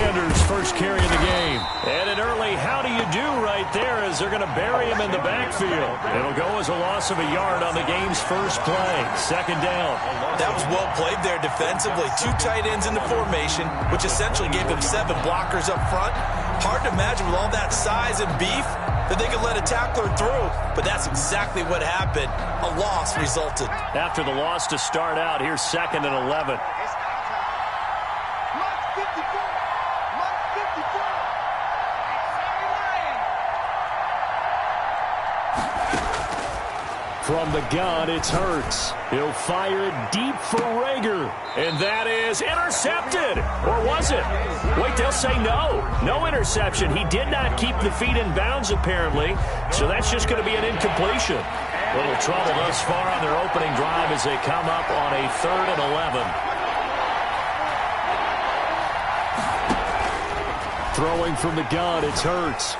Commanders' first carry of the game. And an early how do you do right there as they're going to bury him in the backfield. It'll go as a loss of a yard on the game's first play. Second down. That was well played there defensively. 2 tight ends in the formation, which essentially gave them 7 blockers up front. Hard to imagine with all that size and beef that they could let a tackler through, but that's exactly what happened. A loss resulted. After the loss to start out, here's 2nd and 11. From the gun, it's Hurts. He'll fire it deep for Rager. And that is intercepted. Or was it? Wait, they'll say no. No interception. He did not keep the feet in bounds, apparently. So that's just going to be an incompletion. Little trouble thus far on their opening drive as they come up on a 3rd and 11. Throwing from the gun, it's Hurts.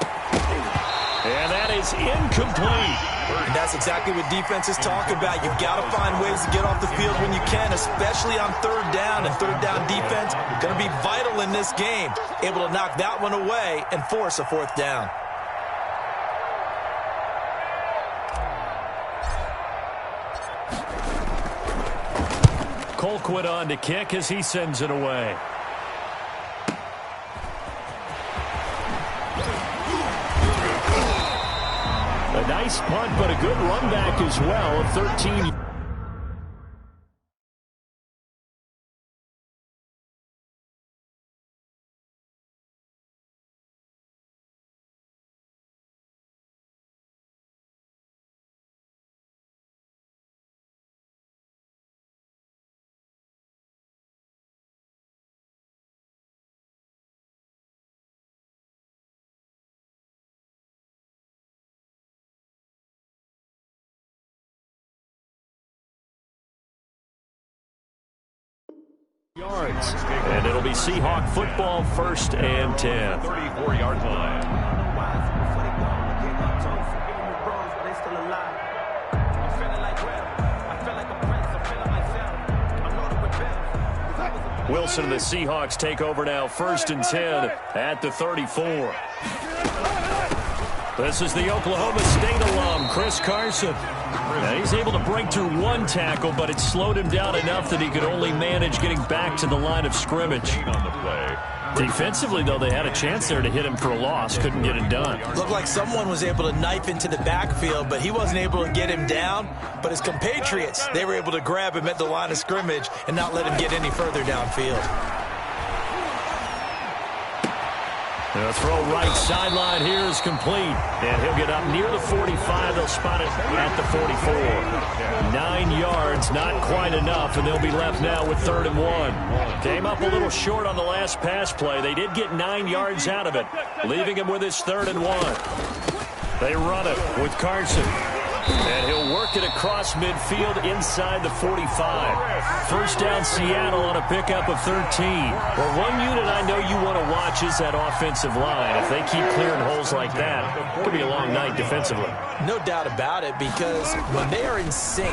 And that is incomplete. And that's exactly what defenses talk about. You've got to find ways to get off the field when you can, especially on 3rd down. And 3rd down defense going to be vital in this game. Able to knock that one away and force a 4th down. Colquitt on to kick as he sends it away. A nice punt, but a good run back as well of 13. Yards. And it'll be Seahawk football 1st and 10. 34-yard line. Wilson and the Seahawks take over now 1st and 10 at the 34. This is the Oklahoma State alum, Chris Carson. Now he's able to break through 1 tackle, but it slowed him down enough that he could only manage getting back to the line of scrimmage. Defensively, though, they had a chance there to hit him for a loss. Couldn't get it done. Looked like someone was able to knife into the backfield, but he wasn't able to get him down. But his compatriots, they were able to grab him at the line of scrimmage and not let him get any further downfield. The throw right sideline here is complete. And he'll get up near the 45. They'll spot it at the 44. 9 yards, not quite enough, and they'll be left now with 3rd and 1. Came up a little short on the last pass play. They did get 9 yards out of it, leaving him with his 3rd and 1. They run it with Carson. And he'll work it across midfield inside the 45. 1st down Seattle on a pickup of 13. Well, one unit I know you want to watch is that offensive line. If they keep clearing holes like that, it could be a long night defensively. No doubt about it, because when they are in sync,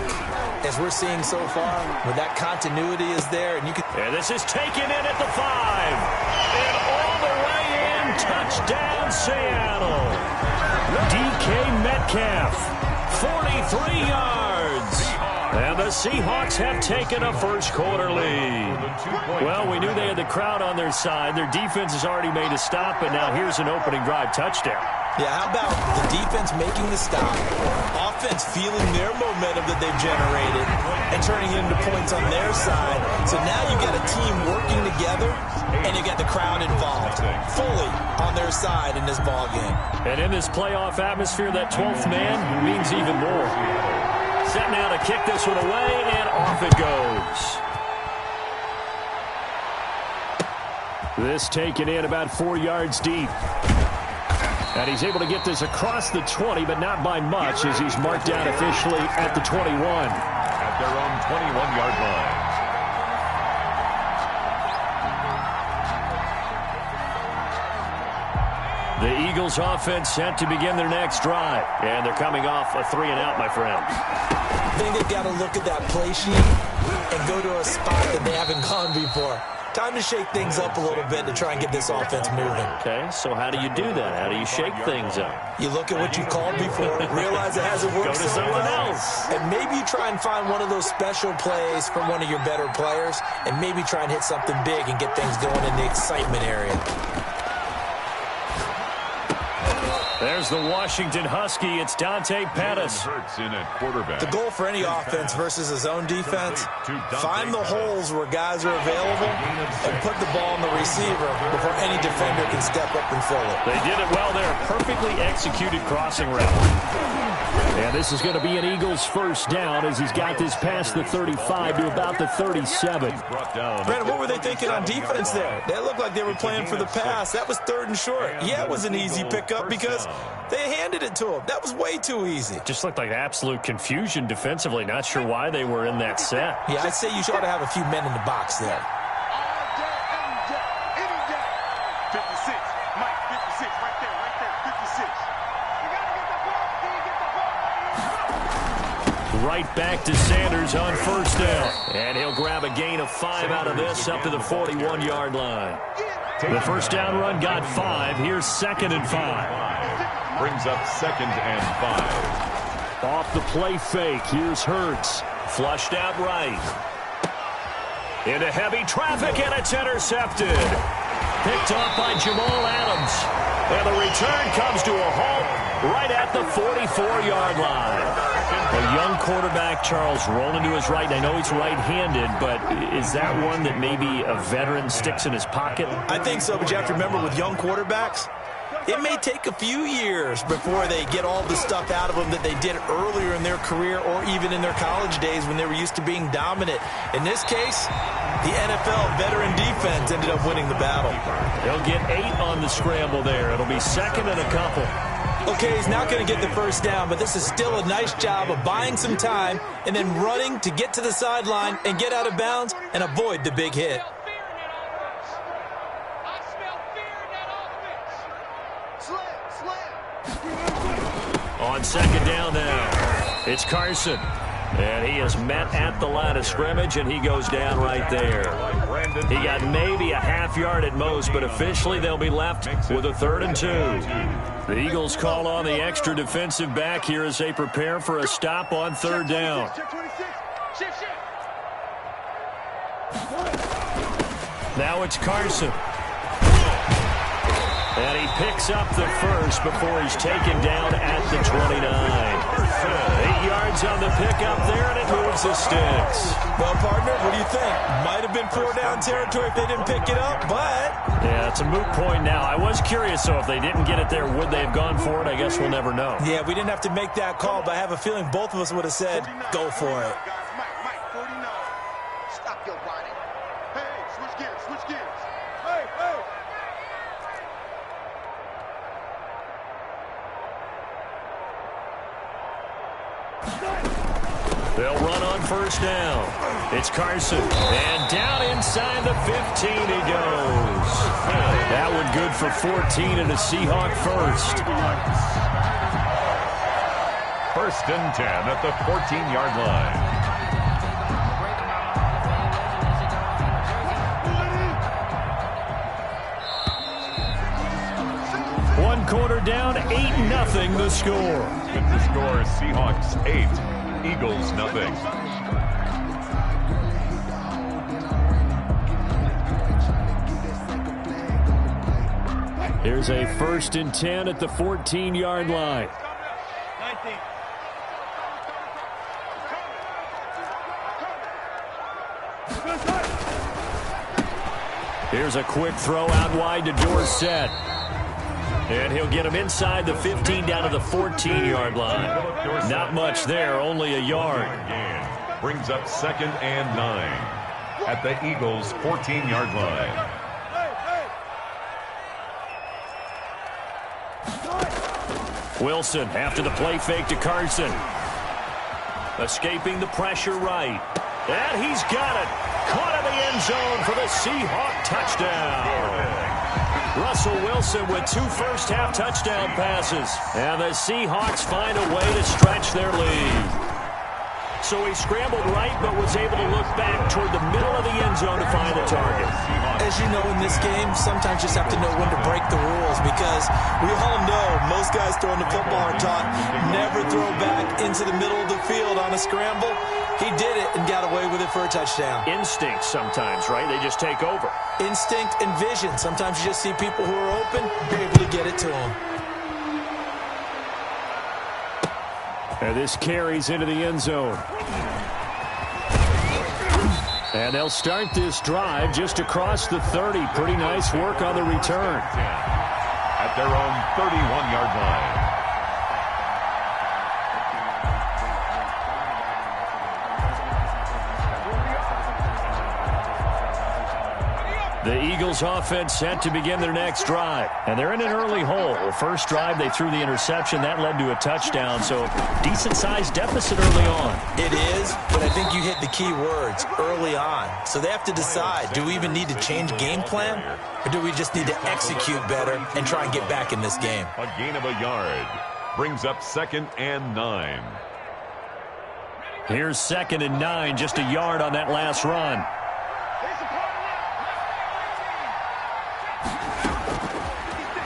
as we're seeing so far, when that continuity is there, and you can... And this is taken in at the 5. And all the way in, touchdown Seattle. DK Metcalf. 43 yards. And the Seahawks have taken a first-quarter lead. Well, we knew they had the crowd on their side. Their defense has already made a stop, and now here's an opening drive touchdown. Yeah, how about the defense making the stop, offense feeling their momentum that they've generated, and turning it into points on their side. So now you get a team working together, and you get the crowd involved, fully on their side in this ball game. And in this playoff atmosphere, that 12th man means even more. Set now to kick this one away, and off it goes. This taken in about 4 yards deep. And he's able to get this across the 20, but not by much, as he's marked down officially at the 21. At their own 21-yard line. The Eagles offense set to begin their next drive. And they're coming off a 3-and-out, my friend. I think they've got to look at that play sheet and go to a spot that they haven't gone before. Time to shake things up a little bit to try and get this offense moving. Okay, so how do you do that? How do you shake things up? You look at what you called before, realize it hasn't worked. Go to someone else. And maybe you try and find one of those special plays from one of your better players, and maybe try and hit something big and get things going in the excitement area. There's the Washington Husky. It's Dante Pettis. The goal for any offense versus his own defense, find the holes where guys are available and put the ball on the receiver before any defender can step up and fill it. They did it well there. Perfectly executed crossing route. And this is going to be an Eagles first down as he's got this past the 35 to about the 37. Brandon, what were they thinking on defense there? They looked like they were playing for the pass. That was 3rd and short. Yeah, it was an easy pickup because they handed it to him. That was way too easy. Just looked like absolute confusion defensively. Not sure why they were in that set. Yeah, I'd say you ought to have a few men in the box there. Right back to Sanders on first down. And he'll grab a gain of 5 out of this up to the 41-yard line. The first down run got 5. Here's 2nd and 5. Brings up 2nd and 5. Off the play fake. Here's Hurts. Flushed out right. Into heavy traffic, and it's intercepted. Picked off by Jamal Adams. And the return comes to a halt right at the 44-yard line. A young quarterback, Charles, rolling to his right. I know he's right-handed, but is that one that maybe a veteran sticks in his pocket? I think so, but you have to remember with young quarterbacks, it may take a few years before they get all the stuff out of them that they did earlier in their career or even in their college days when they were used to being dominant. In this case, the NFL veteran defense ended up winning the battle. They'll get 8 on the scramble there. It'll be 2nd and a couple. Okay, he's not going to get the first down, but this is still a nice job of buying some time and then running to get to the sideline and get out of bounds and avoid the big hit. On 2nd down now, it's Carson. And he is met at the line of scrimmage, and he goes down right there. He got maybe a half yard at most, but officially they'll be left with a 3rd and 2. The Eagles call on the extra defensive back here as they prepare for a stop on 3rd down. Now it's Carson. And he picks up the first before he's taken down at the 29. 8 yards on the pickup there, and it moves the sticks. Well, partner, what do you think? Might have been 4-down territory if they didn't pick it up, but... Yeah, it's a moot point now. I was curious, so if they didn't get it there, would they have gone for it? I guess we'll never know. Yeah, we didn't have to make that call, but I have a feeling both of us would have said, go for it. Stop your whining. Hey, switch gears, switch gears. Hey, hey. They'll run on first down. It's Carson. And down inside the 15 he goes. That one good for 14 and a Seahawk first. 1st and 10 at the 14-yard line. One quarter down, 8-0 the score. With the score, Seahawks 8, Eagles 0. Here's a 1st and 10 at the 14-yard line. 19. Here's a quick throw out wide to Dorsett. And he'll get him inside the 15 down to the 14-yard line. Not much there, only a yard. Brings up 2nd and 9 at the Eagles' 14-yard line. Wilson after the play fake to Carson. Escaping the pressure right. And he's got it. Caught in the end zone for the Seahawk touchdown. Russell Wilson with 2 first-half touchdown passes. And the Seahawks find a way to stretch their lead. So he scrambled right, but was able to look back toward the middle of the end zone to find the target. As you know, in this game, sometimes you just have to know when to break the rules, because we all know most guys throwing the football are taught never throw back into the middle of the field on a scramble. He did it and got away with it for a touchdown. Instinct sometimes, right? They just take over. Instinct and vision. Sometimes you just see people who are open, you're able to get it to them. And this carries into the end zone. And they'll start this drive just across the 30. Pretty nice work on the return. At their own 31-yard line. The Eagles offense set to begin their next drive. And they're in an early hole. The first drive, they threw the interception. That led to a touchdown. So decent-sized deficit early on. It is, but I think you hit the key words, early on. So they have to decide, do we even need to change game plan? Or do we just need to execute better and try and get back in this game? A gain of a yard. Brings up 2nd and 9. Here's 2nd and 9. Just a yard on that last run.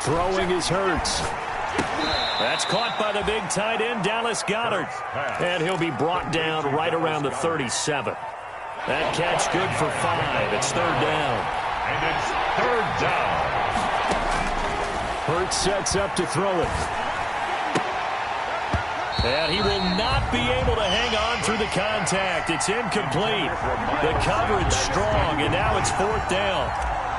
Throwing is Hurts. That's caught by the big tight end, Dallas Goedert. And he'll be brought down right around the 37. That catch good for 5. It's 3rd down. And it's 3rd down. Hurts sets up to throw it. And he will not be able to hang on through the contact. It's incomplete. The coverage strong, and now it's 4th down.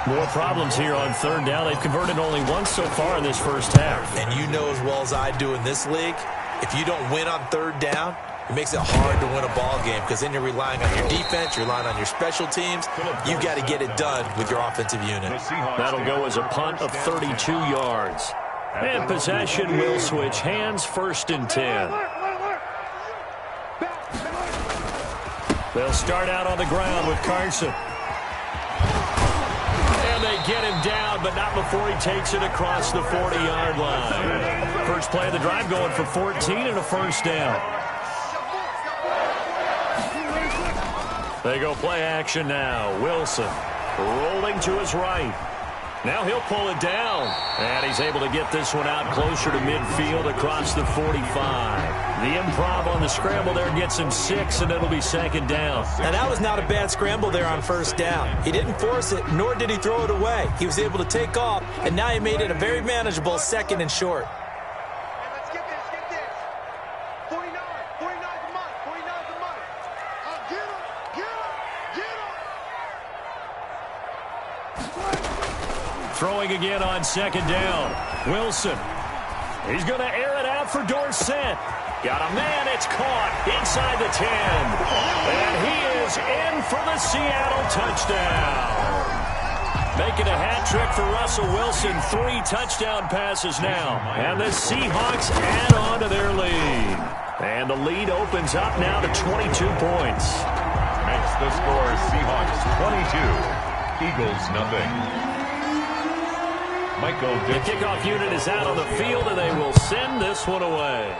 More problems here on 3rd down. They've converted only once so far in this first half. And you know as well as I do in this league, if you don't win on 3rd down, it makes it hard to win a ball game, because then you're relying on your defense, you're relying on your special teams. You've got to get it done with your offensive unit. That'll go as a punt of 32 yards. And possession will switch hands, 1st and 10. They'll start out on the ground with Carson. They get him down, but not before he takes it across the 40-yard line. First play of the drive going for 14 and a 1st down. They go play action now. Wilson rolling to his right. Now he'll pull it down. And he's able to get this one out closer to midfield across the 45. The improv on the scramble there gets him 6, and it'll be 2nd down. And that was not a bad scramble there on 1st down. He didn't force it, nor did he throw it away. He was able to take off, and now he made it a very manageable 2nd and short. Let's get this. 49's the money. 49's the money. Get him. Throwing again on 2nd down. Wilson. He's going to air it out for Dorsett. Got a man. It's caught inside the 10. And he is in for the Seattle touchdown. Making a hat trick for Russell Wilson. 3 touchdown passes now. And the Seahawks add on to their lead. And the lead opens up now to 22 points. Makes the score Seahawks 22. Eagles nothing. The kickoff unit is out on the field, and they will send this one away.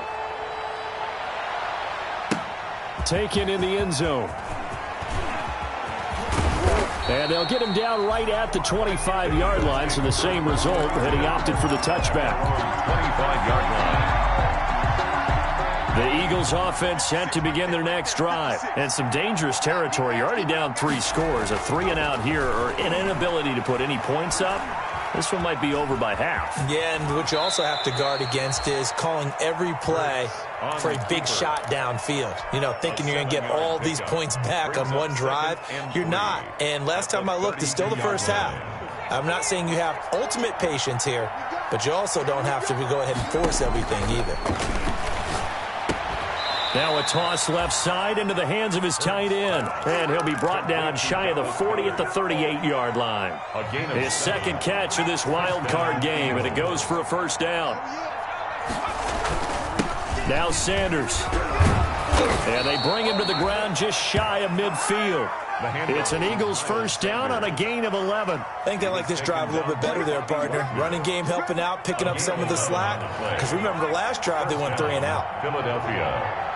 Taken in the end zone. And they'll get him down right at the 25-yard line, so the same result, and he opted for the touchback. 25-yard line. The Eagles offense set to begin their next drive. And some dangerous territory. You're already down 3 scores. A 3-and-out here, or an inability to put any points up. This one might be over by half. Yeah, and what you also have to guard against is calling every play for a big shot downfield. You know, thinking you're going to get all these points back on one drive. You're not. And last time I looked, it's still the first half. I'm not saying you have ultimate patience here, but you also don't have to go ahead and force everything either. Now a toss left side into the hands of his tight end. And he'll be brought down shy of the 40 at the 38-yard line. His 2nd catch of this wild card game, and it goes for a 1st down. Now Sanders. And they bring him to the ground just shy of midfield. It's an Eagles 1st down on a gain of 11. I think I like this drive a little bit better there, partner. Running game helping out, picking up some of the slack. Because remember the last drive, they went 3-and-out. Philadelphia.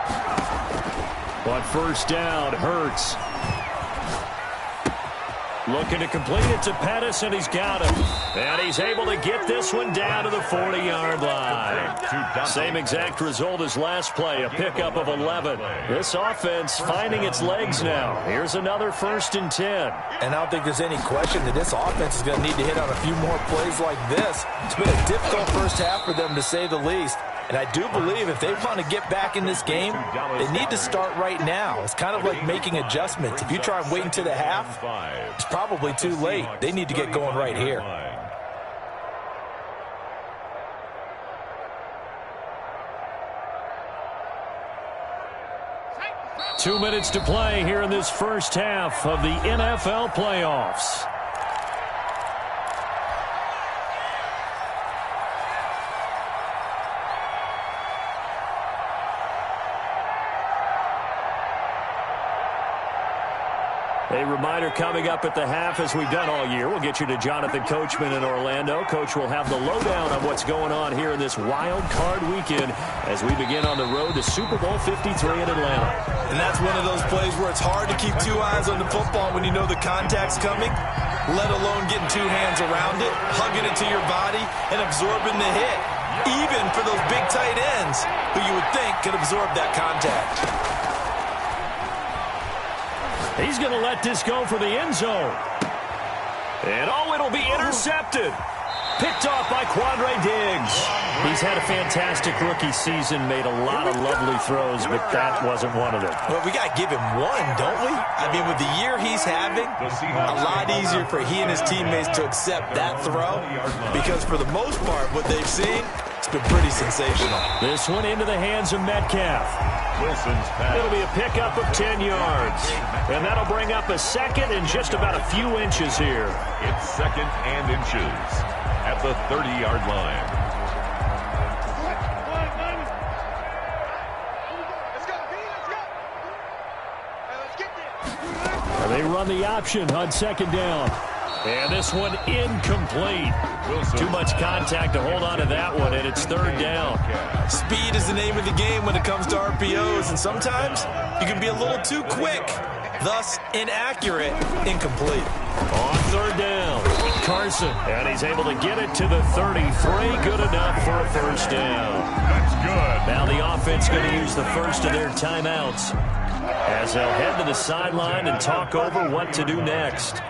On first down, Hurts. Looking to complete it to Pettis, and he's got him. And he's able to get this one down to the 40-yard line. Same exact result as last play, a pickup of 11. This offense finding its legs now. Here's another 1st and 10. And I don't think there's any question that this offense is going to need to hit on a few more plays like this. It's been a difficult first half for them, to say the least. And I do believe if they want to get back in this game, they need to start right now. It's kind of like making adjustments. If you try and wait until the half, it's probably too late. They need to get going right here. 2 minutes to play here in this first half of the NFL playoffs. A reminder coming up at the half, as we've done all year. We'll get you to Jonathan Coachman in Orlando. Coach will have the lowdown on what's going on here in this wild card weekend as we begin on the road to Super Bowl 53 in Atlanta. And that's one of those plays where it's hard to keep two eyes on the football when you know the contact's coming, let alone getting two hands around it, hugging it to your body, and absorbing the hit, even for those big tight ends who you would think could absorb that contact. He's going to let this go for the end zone. And, it'll be intercepted. Picked off by Quandre Diggs. He's had a fantastic rookie season, made a lot of lovely throws, but that wasn't one of them. Well, we got to give him one, don't we? I mean, with the year he's having, a lot easier for he and his teammates to accept that throw, because for the most part, what they've seen, it's been pretty sensational. This one into the hands of Metcalf. Wilson's pass. It'll be a pickup of 10 yards. And that'll bring up a second and just about a few inches here. It's 2nd and inches at the 30-yard line. Let's go. Let's get this. And they run the option on 2nd down. And this one incomplete. Wilson. Too much contact to hold on to that one, and it's 3rd down. Speed is the name of the game when it comes to RPOs, and sometimes you can be a little too quick, thus inaccurate, incomplete. On 3rd down, Carson, and he's able to get it to the 33. Good enough for a 1st down. That's good. Now the offense going to use the first of their timeouts as they'll head to the sideline and talk over what to do next.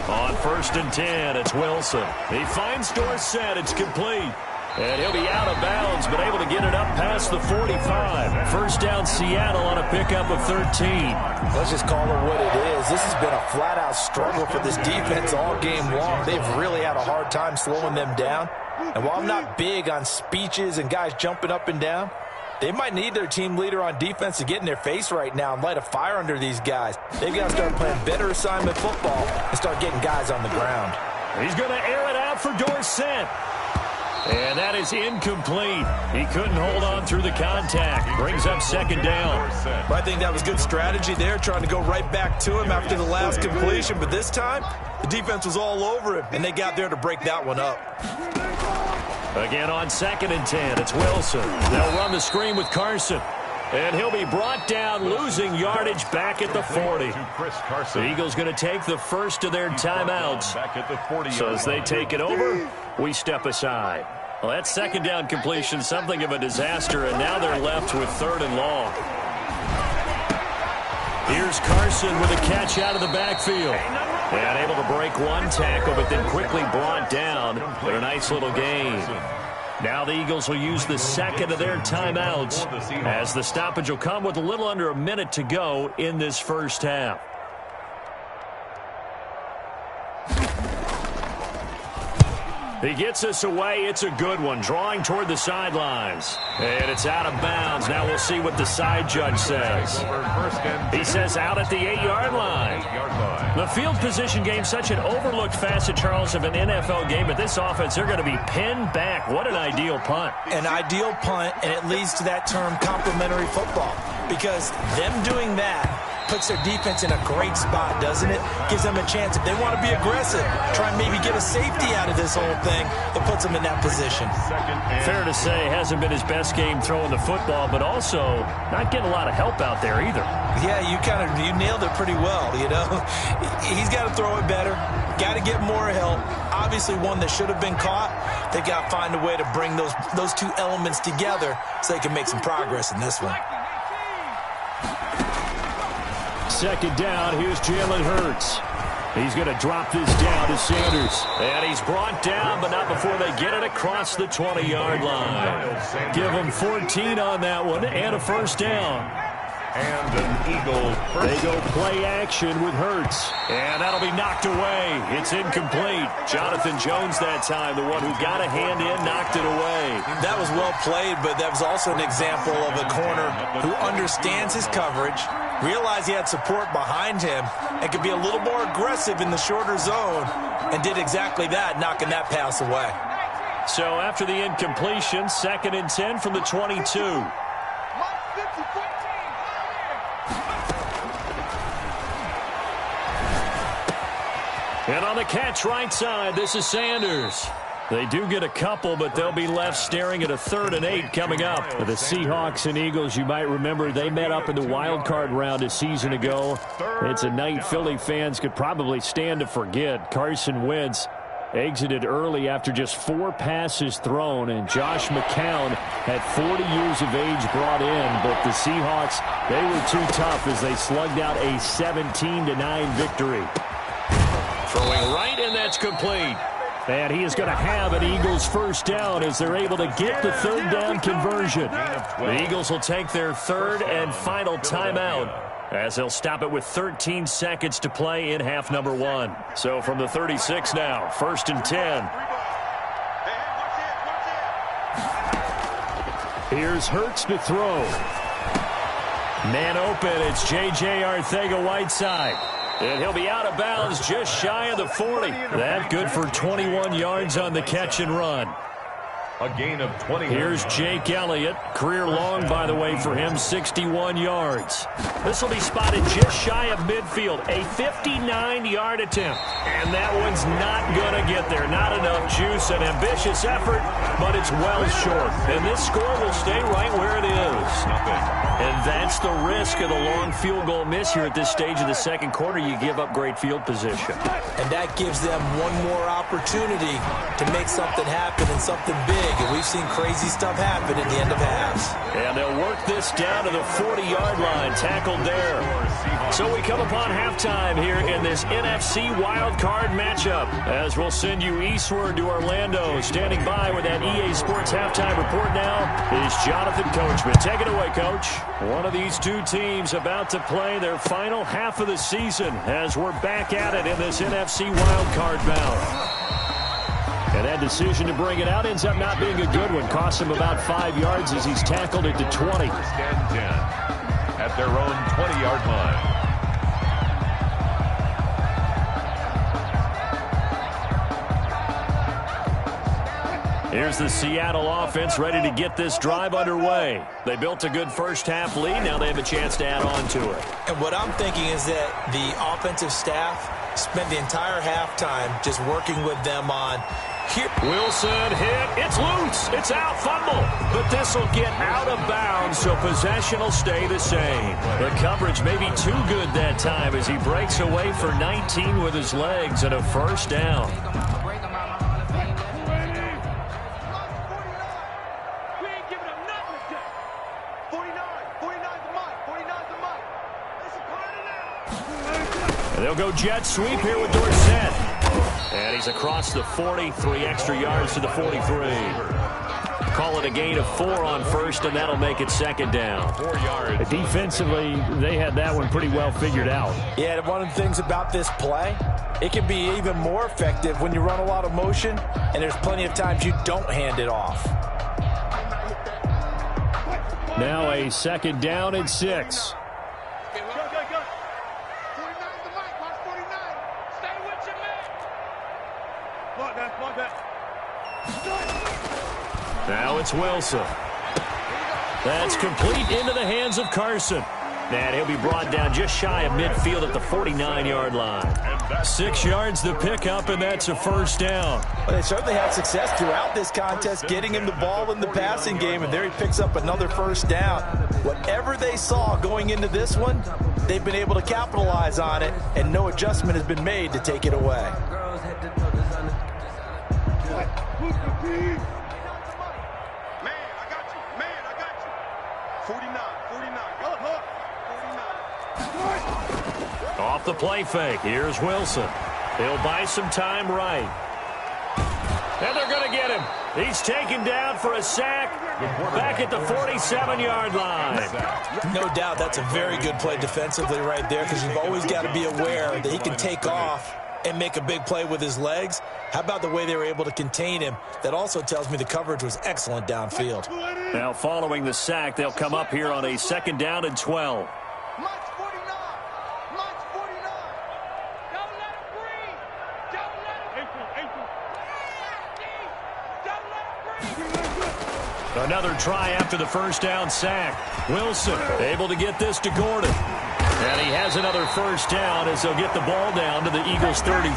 On 1st and 10, it's Wilson. He finds Dorsett. It's complete. And he'll be out of bounds, but able to get it up past the 45. 1st down, Seattle on a pickup of 13. Let's just call it what it is. This has been a flat-out struggle for this defense all game long. They've really had a hard time slowing them down. And while I'm not big on speeches and guys jumping up and down, they might need their team leader on defense to get in their face right now and light a fire under these guys. They've got to start playing better assignment football and start getting guys on the ground. He's going to air it out for Dorsett. And that is incomplete. He couldn't hold on through the contact. Brings up 2nd down. But I think that was good strategy there, trying to go right back to him after the last completion. But this time, the defense was all over him, and they got there to break that one up. Again on 2nd and 10, it's Wilson. They'll run the screen with Carson. And he'll be brought down, losing yardage back at the 40. The Eagles going to take the first of their timeouts. So as they take it over, we step aside. Well, that 2nd down completion, something of a disaster, and now they're left with 3rd and long. Here's Carson with a catch out of the backfield. And able to break one tackle, but then quickly brought down. But a nice little gain. Now the Eagles will use the 2nd of their timeouts as the stoppage will come with a little under a minute to go in this first half. He gets us away. It's a good one. Drawing toward the sidelines. And it's out of bounds. Now we'll see what the side judge says. He says out at the 8-yard line. The field position game, such an overlooked facet, Charles, of an NFL game. But this offense, they're going to be pinned back. What an ideal punt. An ideal punt, and it leads to that term complimentary football. Because them doing that puts their defense in a great spot, doesn't it? Gives them a chance. If they want to be aggressive, try and maybe get a safety out of this whole thing, it puts them in that position. Fair to say, hasn't been his best game throwing the football, but also not getting a lot of help out there either. Yeah, you nailed it pretty well, you know. He's got to throw it better. Got to get more help. Obviously one that should have been caught. They've got to find a way to bring those two elements together so they can make some progress in this one. Second down, here's Jalen Hurts. He's going to drop this down to Sanders. And he's brought down, but not before they get it across the 20-yard line. Give him 14 on that one and a first down. And an Eagle first. They go play action with Hurts. And that'll be knocked away. It's incomplete. Jonathan Jones that time, the one who got a hand in, knocked it away. That was well played, but that was also an example of a corner who understands his coverage, realized he had support behind him, and could be a little more aggressive in the shorter zone, and did exactly that, knocking that pass away. So after the incompletion, 2nd and 10 from the 22. And on the catch right side, this is Sanders. They do get a couple, but they'll be left staring at a 3rd and 8 coming up. The Seahawks and Eagles, you might remember, they met up in the wild card round a season ago. It's a night Philly fans could probably stand to forget. Carson Wentz exited early after just 4 passes thrown, and Josh McCown had 40 years of age brought in, but the Seahawks, they were too tough as they slugged out a 17-9 victory. Throwing right, and that's complete. And he is going to have an Eagles first down as they're able to get the 3rd down conversion. The Eagles will take their 3rd and final timeout as they'll stop it with 13 seconds to play in half number 1. So from the 36 now, 1st and 10. Here's Hurts to throw. Man open, it's J.J. Arcega-Whiteside. And he'll be out of bounds just shy of the 40. That good for 21 yards on the catch and run. A gain of 20. Here's Jake Elliott. Career long, by the way, for him, 61 yards. This will be spotted just shy of midfield. A 59-yard attempt. And that one's not going to get there. Not enough juice. An ambitious effort, but it's well short. And this score will stay right where it is. And that's the risk of the long field goal miss here at this stage of the second quarter. You give up great field position. And that gives them one more opportunity to make something happen and something big. And we've seen crazy stuff happen at the end of halves. And they'll work this down to the 40-yard line, tackled there. So we come upon halftime here in this NFC wild card matchup, as we'll send you eastward to Orlando. Standing by with that EA Sports halftime report now is Jonathan Coachman. Take it away, Coach. One of these two teams about to play their final half of the season as we're back at it in this NFC wild card bout. And that decision to bring it out ends up not being a good one. Costs him about 5 yards as he's tackled at the 20. Stand 10 at their own 20-yard line. Here's the Seattle offense ready to get this drive underway. They built a good first-half lead. Now they have a chance to add on to it. And what I'm thinking is that the offensive staff spent the entire halftime just working with them on here. Wilson hit. It's loose. It's out. Fumble. But this will get out of bounds, so possession will stay the same. The coverage may be too good that time as he breaks away for 19 with his legs and a first down. They'll go jet sweep here with Dorsett. And he's across the 40, 3 extra yards to the 43. Call it a gain of 4 on first, and that'll make it second down. 4 yards. Defensively, they had that one pretty well figured out. Yeah, one of the things about this play, it can be even more effective when you run a lot of motion, and there's plenty of times you don't hand it off. Now a second down and 6. Now it's Wilson. That's complete into the hands of Carson. And he'll be brought down just shy of midfield at the 49-yard line. 6 yards the pickup, and that's a first down. Well, they certainly had success throughout this contest, getting him the ball in the passing game, and there he picks up another first down. Whatever they saw going into this one, they've been able to capitalize on it, and no adjustment has been made to take it away. Off the play fake, here's Wilson. He'll buy some time right. And they're going to get him. He's taken down for a sack back at the 47-yard line. No doubt that's a very good play defensively right there, because you've always got to be aware that he can take off and make a big play with his legs. How about the way they were able to contain him? That also tells me the coverage was excellent downfield. Now following the sack, they'll come up here on a 2nd down and 12. Another try after the first down sack. Wilson able to get this to Gordon. And he has another first down as they'll get the ball down to the Eagles' 33.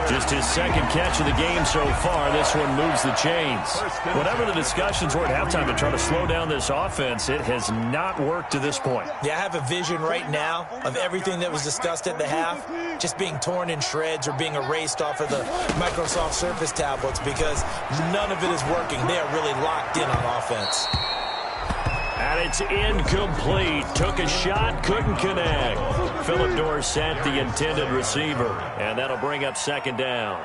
Just his 2nd catch of the game so far. This one moves the chains. Whatever the discussions were at halftime to try to slow down this offense, it has not worked to this point. Yeah, I have a vision right now of everything that was discussed at the half just being torn in shreds or being erased off of the Microsoft Surface tablets, because none of it is working. They are really locked in on offense. And it's incomplete. Took a shot, couldn't connect. Philip Dorsett, the intended receiver. And that'll bring up 2nd down.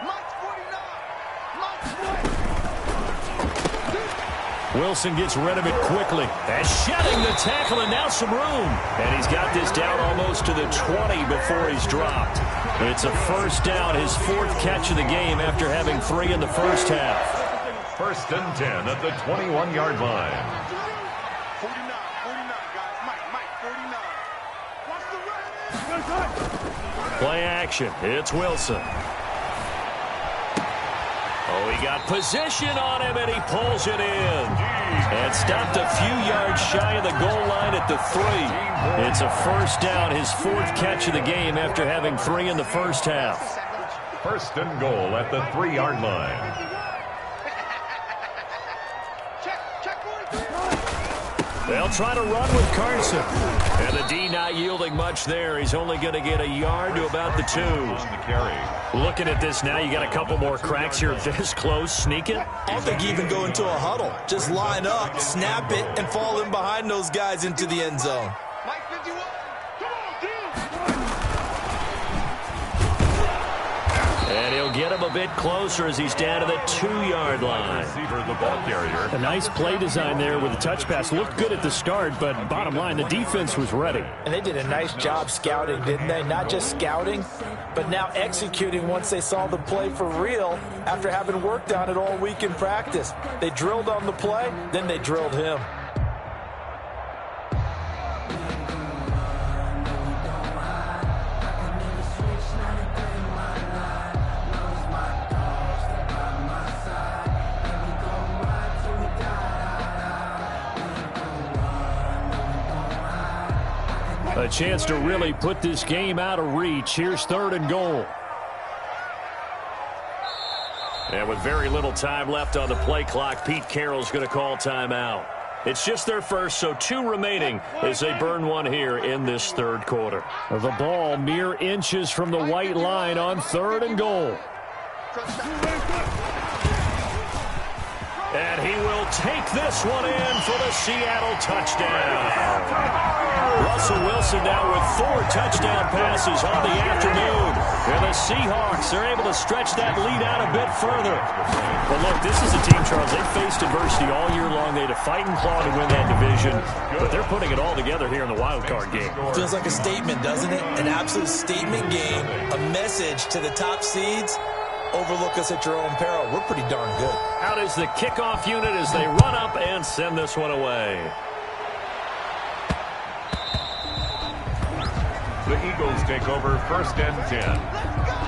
Wilson gets rid of it quickly. And shedding the tackle, and now some room. And he's got this down almost to the 20 before he's dropped. It's a first down, his 4th catch of the game after having 3 in the first half. 1st and 10 at the 21-yard line. Play action. It's Wilson. Oh, he got position on him, and he pulls it in. And stopped a few yards shy of the goal line at the 3. It's a first down, his 4th catch of the game after having 3 in the first half. 1st and goal at the 3-yard line. They'll try to run with Carson. And the D not yielding much there. He's only going to get a yard to about the 2. Looking at this now, you got a couple more cracks here this close. Sneak it. I don't think you even go into a huddle. Just line up, snap it, and fall in behind those guys into the end zone. And he'll get him a bit closer as he's down to the 2-yard line. Receiver, the ball carrier. A nice play design there with the touch pass. Looked good at the start, but bottom line, the defense was ready. And they did a nice job scouting, didn't they? Not just scouting, but now executing once they saw the play for real after having worked on it all week in practice. They drilled on the play, then they drilled him. A chance to really put this game out of reach. Here's 3rd and goal. And with very little time left on the play clock, Pete Carroll's going to call timeout. It's just their first, so 2 remaining as they burn one here in this 3rd quarter. The ball mere inches from the white line on 3rd and goal. And he will take this one in for the Seattle touchdown. Russell Wilson now with 4 touchdown passes on the afternoon. And the Seahawks are able to stretch that lead out a bit further. Well, look, this is a team, Charles, they faced adversity all year long. They had to fight and claw to win that division. But they're putting it all together here in the wild card game. Feels like a statement, doesn't it? An absolute statement game, a message to the top seeds. Overlook us at your own peril. We're pretty darn good. Out is the kickoff unit as they run up and send this one away. The Eagles take over 1st and 10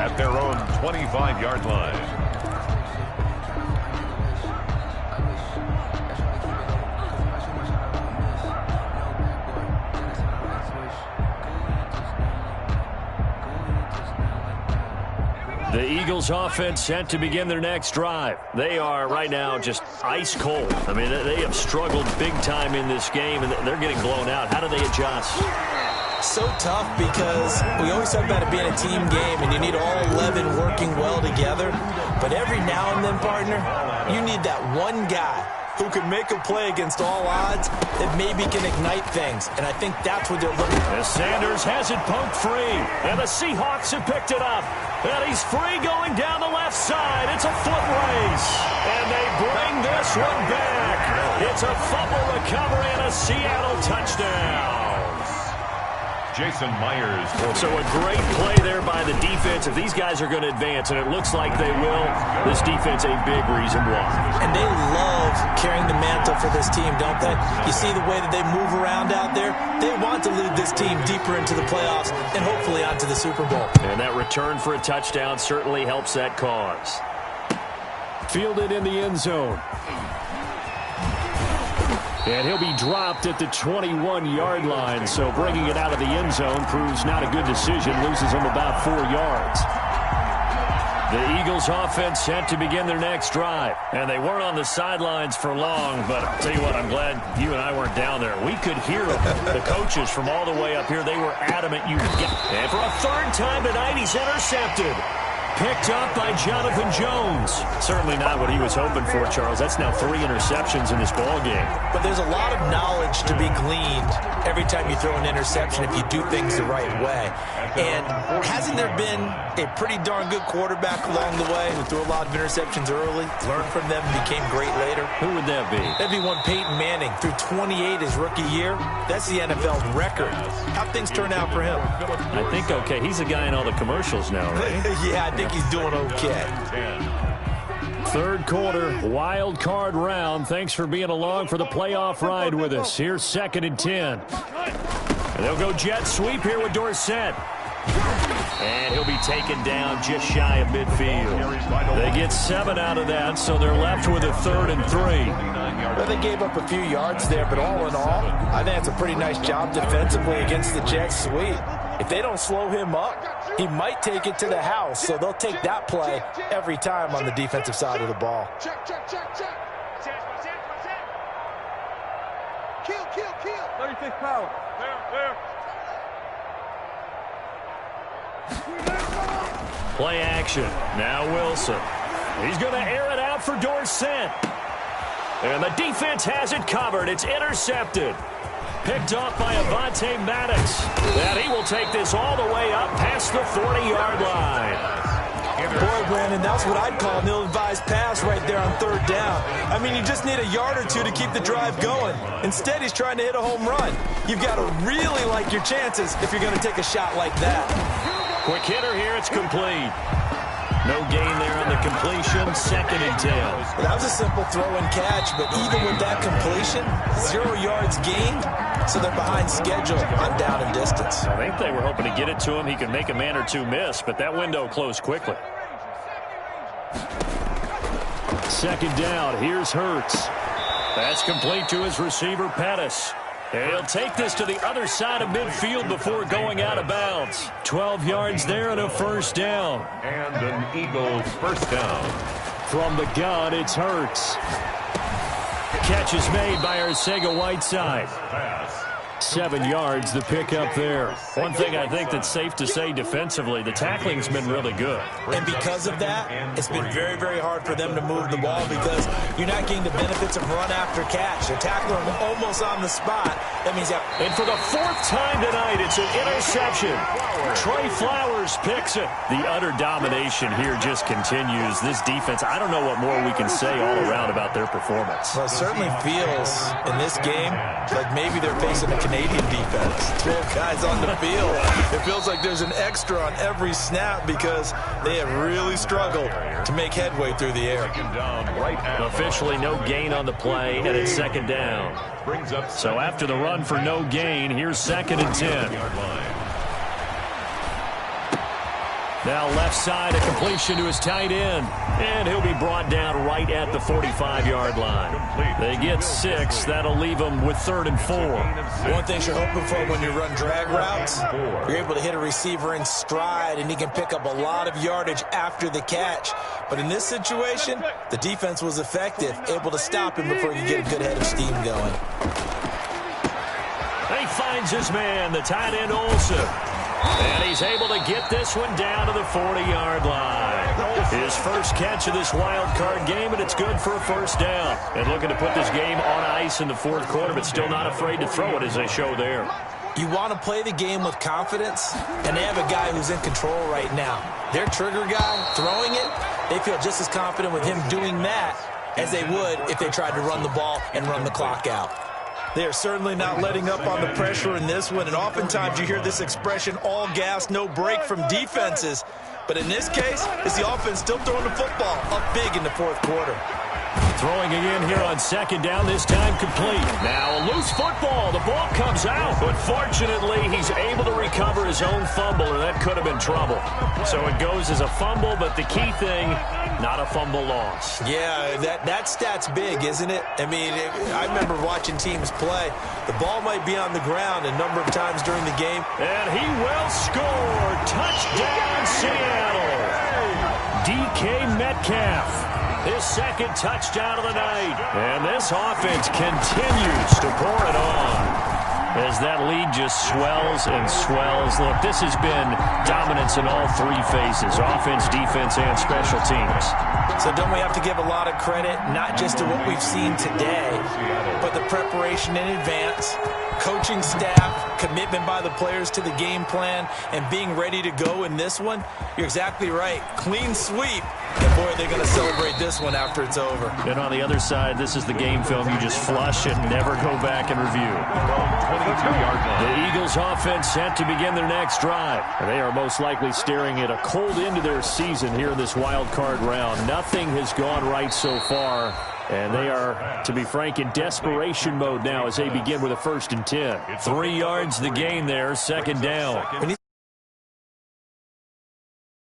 at their own 25-yard line. The Eagles offense set to begin their next drive. They are right now just ice cold. I mean, they have struggled big time in this game, and they're getting blown out. How do they adjust? So tough because we always talk about it being a team game, and you need all 11 working well together. But every now and then, partner, you need that one guy who can make a play against all odds that maybe can ignite things. And I think that's what they're looking for. As Sanders has it poked free, and the Seahawks have picked it up. And he's free going down the left side. It's a foot race. And they bring this one back. It's a fumble recovery and a Seattle touchdown. Jason Myers. So a great play there by the defense. If these guys are going to advance, and it looks like they will, this defense a big reason why. And they love carrying the mantle for this team, don't they? You see the way that they move around out there? They want to lead this team deeper into the playoffs and hopefully onto the Super Bowl. And that return for a touchdown certainly helps that cause. Fielded in the end zone. And he'll be dropped at the 21-yard line, so bringing it out of the end zone proves not a good decision, loses him about 4 yards. The Eagles offense set to begin their next drive, and they weren't on the sidelines for long, but I'll tell you what, I'm glad you and I weren't down there. We could hear the coaches from all the way up here. They were adamant you could get. And for a third time tonight, he's intercepted. Picked up by Jonathan Jones. Certainly not what he was hoping for, Charles. That's now 3 interceptions in this ball game. But there's a lot of knowledge to be gleaned every time you throw an interception if you do things the right way. And hasn't there been a pretty darn good quarterback along the way who threw a lot of interceptions early, learned from them, and became great later? Who would that be? That'd be one Peyton Manning. Threw 28 his rookie year. That's the NFL's record. How'd things turn out for him? I think okay. He's a guy in all the commercials now, right? Yeah, I think he's doing okay. Third quarter, wild card round. Thanks for being along for the playoff ride with us. Here's 2nd and 10. And they'll go jet sweep here with Dorsett. And he'll be taken down just shy of midfield. They get 7 out of that, so they're left with a 3rd and 3. Well, they gave up a few yards there, but all in all, I think it's a pretty nice job defensively against the jet sweep. If they don't slow him up, he might take it to the house, so they'll take that play every time on the defensive side of the ball. Check. Kill. 36 power. There. Play action. Now Wilson. He's going to air it out for Dorsett. And the defense has it covered. It's intercepted. Picked off by Avonte Maddox. And he will take this all the way up past the 40-yard line. Boy, Brandon, that's what I'd call an ill-advised pass right there on 3rd down. I mean, you just need a yard or 2 to keep the drive going. Instead, he's trying to hit a home run. You've got to really like your chances if you're going to take a shot like that. Quick hitter here. It's complete. No gain there on the completion. 2nd and 10. Well, that was a simple throw and catch, but even with that completion, 0 yards gained, so they're behind schedule on down and distance. I think they were hoping to get it to him. He could make a man or 2 miss, but that window closed quickly. 2nd down. Here's Hurts. That's complete to his receiver, Pettis. He'll take this to the other side of midfield before going out of bounds. 12 yards there and a 1st down. And an Eagles 1st down. From the gun, it's Hurts. Catch is made by Arcega-Whiteside. 7 yards, the pickup there. One thing I think that's safe to say defensively, the tackling's been really good. And because of that, it's been very, very hard for them to move the ball because you're not getting the benefits of run after catch. They're tackling them almost on the spot. That means that. And for the 4th time tonight, it's an interception. Trey Flowers picks it. The utter domination here just continues. This defense, I don't know what more we can say all around about their performance. Well, it certainly feels in this game like maybe they're facing a Canadian defense. 12 guys on the field. It feels like there's an extra on every snap because they have really struggled to make headway through the air. Officially no gain on the play, and it's 2nd down. So after the run for no gain, here's 2nd and 10. Now left side, a completion to his tight end. And he'll be brought down right at the 45-yard line. They get 6. That'll leave them with 3rd and 4. One thing you're hoping for when you run drag routes, you're able to hit a receiver in stride, and he can pick up a lot of yardage after the catch. But in this situation, the defense was effective, able to stop him before he could get a good head of steam going. He finds his man, the tight end Olsen. And he's able to get this one down to the 40-yard line. His first catch of this wild card game, and it's good for a first down. And looking to put this game on ice in the 4th quarter, but still not afraid to throw it as they show there. You want to play the game with confidence, and they have a guy who's in control right now. Their trigger guy throwing it, they feel just as confident with him doing that as they would if they tried to run the ball and run the clock out. They are certainly not letting up on the pressure in this one, and oftentimes you hear this expression, all gas, no break from defenses. But in this case, it's the offense still throwing the football up big in the 4th quarter. Throwing again here on 2nd down, this time complete. Now a loose football. The ball comes out, but fortunately he's able to recover his own fumble, and that could have been trouble. So it goes as a fumble, but the key thing, not a fumble loss. Yeah, that stat's big, isn't it? I mean, I remember watching teams play. The ball might be on the ground a number of times during the game. And he will score. Touchdown, Seattle. DK Metcalf. His 2nd touchdown of the night. And this offense continues to pour it on as that lead just swells and swells. Look, this has been dominance in all 3 phases, offense, defense, and special teams. So don't we have to give a lot of credit, not just to what we've seen today, but the preparation in advance, coaching staff, commitment by the players to the game plan, and being ready to go in this one? You're exactly right. Clean sweep. And boy, they're going to celebrate this one after it's over. And on the other side, this is the game film you just flush and never go back and review. The Eagles offense set to begin their next drive. They are most likely staring at a cold end to their season here in this wild card round. Nothing has gone right so far. And they are, to be frank, in desperation mode now as they begin with a 1st and 10. 3 yards the gain there, 2nd down.